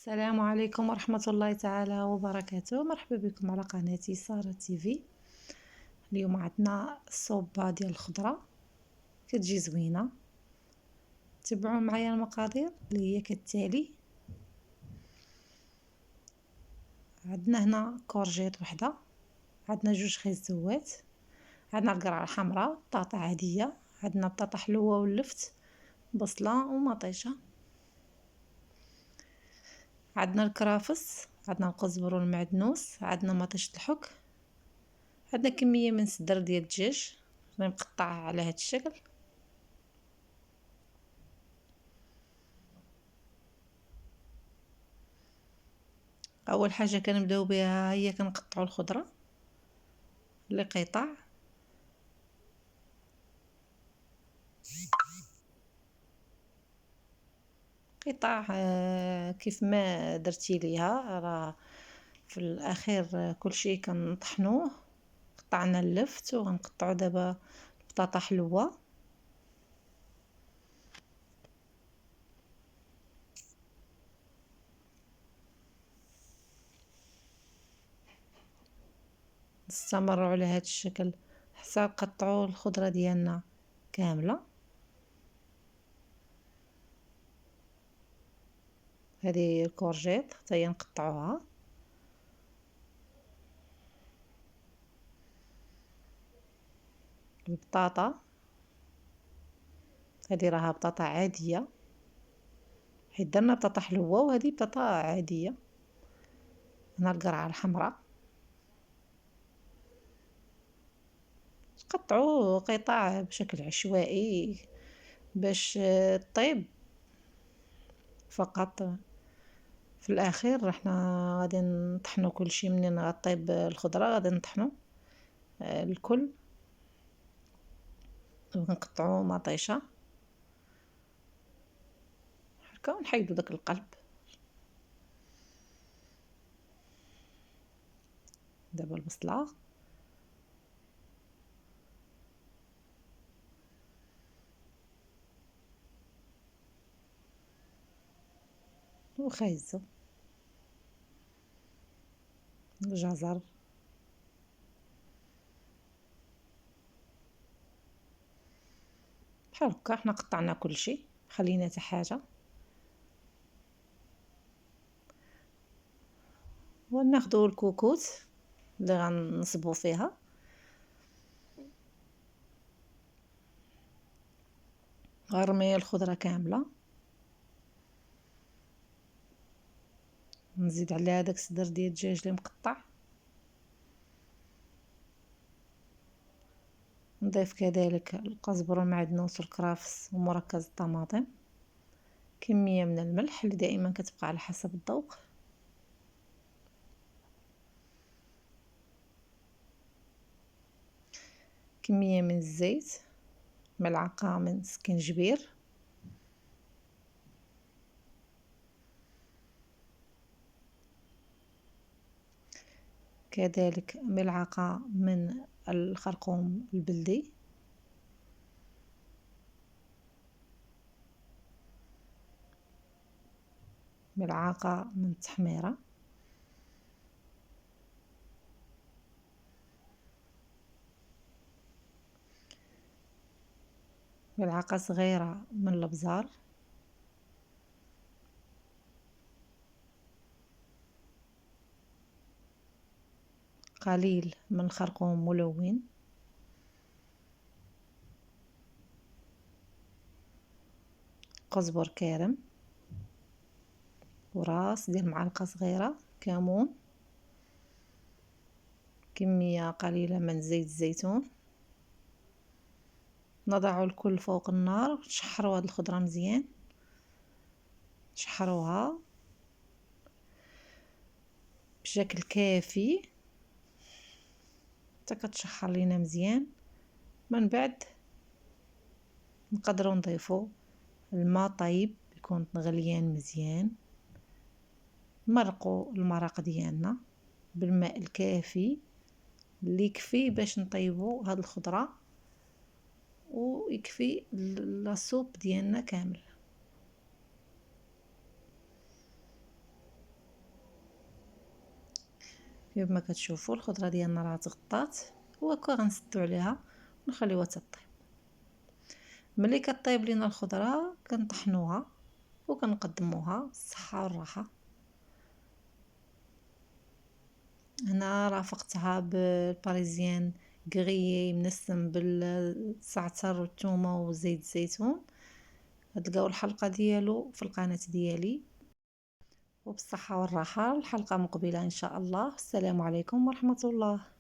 السلام عليكم ورحمة الله تعالى وبركاته. مرحبا بكم على قناتي سارة تيفي. اليوم عندنا الصوبة ديال الخضرة كتجي زوينة. تبعوا معايا المقادير اللي هي كالتالي. عندنا هنا كورجيت وحده، عندنا جوج خيزوات، عندنا القرعة الحمراء، بطاطا عادية، عندنا بطاطا حلوة ولفت، بصلة ومطيشة، عندنا الكرافس، عندنا القزبر والمعدنوس، عندنا مطيشة الحك، عندنا كمية من صدر ديال الدجاج مقطع على هذا الشكل. اول حاجه كنبداو بها هي كنقطعوا الخضره لقطع. قطع كيف ما درتي ليها، راه في الاخير كل شيء كنطحنوه. قطعنا اللفت وغنقطعوا دابا بطاطا حلوه. نستمروا على هذا الشكل حتى نقطعوا الخضره ديالنا كامله. هذه الكورجيت حتى هي نقطعوها. البطاطا هذه راها بطاطا عاديه، حيت درنا بطاطا حلوه وهذه بطاطا عاديه. هنا القرعه الحمراء قطعوا قطع بشكل عشوائي باش طيب فقط. في الاخير احنا غادي نطحنوا كل شيء. منين غطيب الخضره غادي نطحنوا الكل ونقطعوا مطيشه هكا ونحيدوا داك القلب. دابا البصله وخيزو الجزر بحال هكا. حنا قطعنا كل شيء، خلينا حتى حاجه. وناخذوا الكوكوت اللي غنصبوا فيها. غنرمي الخضره كامله، نزيد عليها داك الصدر ديال الدجاج اللي مقطع، نضيف كذلك القزبر والمعدنوس والكرافس ومركز الطماطم، كمية من الملح اللي دائما كتبقى على حسب الذوق، كمية من الزيت، ملعقة من سكنجبير، كذلك ملعقة من الخرقوم البلدي، ملعقة من التحميرة، ملعقة صغيرة من الابزار، قليل من خرقوم ملون، قزبر كارم، وراس ديال معلقة صغيرة كمون، كمية قليلة من زيت الزيتون. نضع الكل فوق النار، تشحروا هاد الخضرة مزيان، تشحروها بشكل كافي حتى كتشحر لينا مزيان. من بعد نقدروا نضيفوا الماء طيب يكون غليان مزيان. نمرقوا المرق ديالنا بالماء الكافي اللي يكفي باش نطيبوا هاد الخضره ويكفي لاصوب ديالنا كامل. كما كتشوفوا الخضره ديالنا راه تغطات، وهكا غنسدو عليها ونخليوها تطيب. ملي كطيب لينا الخضره كنطحنوها وكنقدموها بالصحه والراحه. هنا رافقتها بالباريزيان غريي منسم بالزعتر والثومه وزيت الزيتون. تلقاو الحلقه ديالو في القناه ديالي، وبالصحه والراحه. الحلقه مقبله ان شاء الله. السلام عليكم ورحمه الله.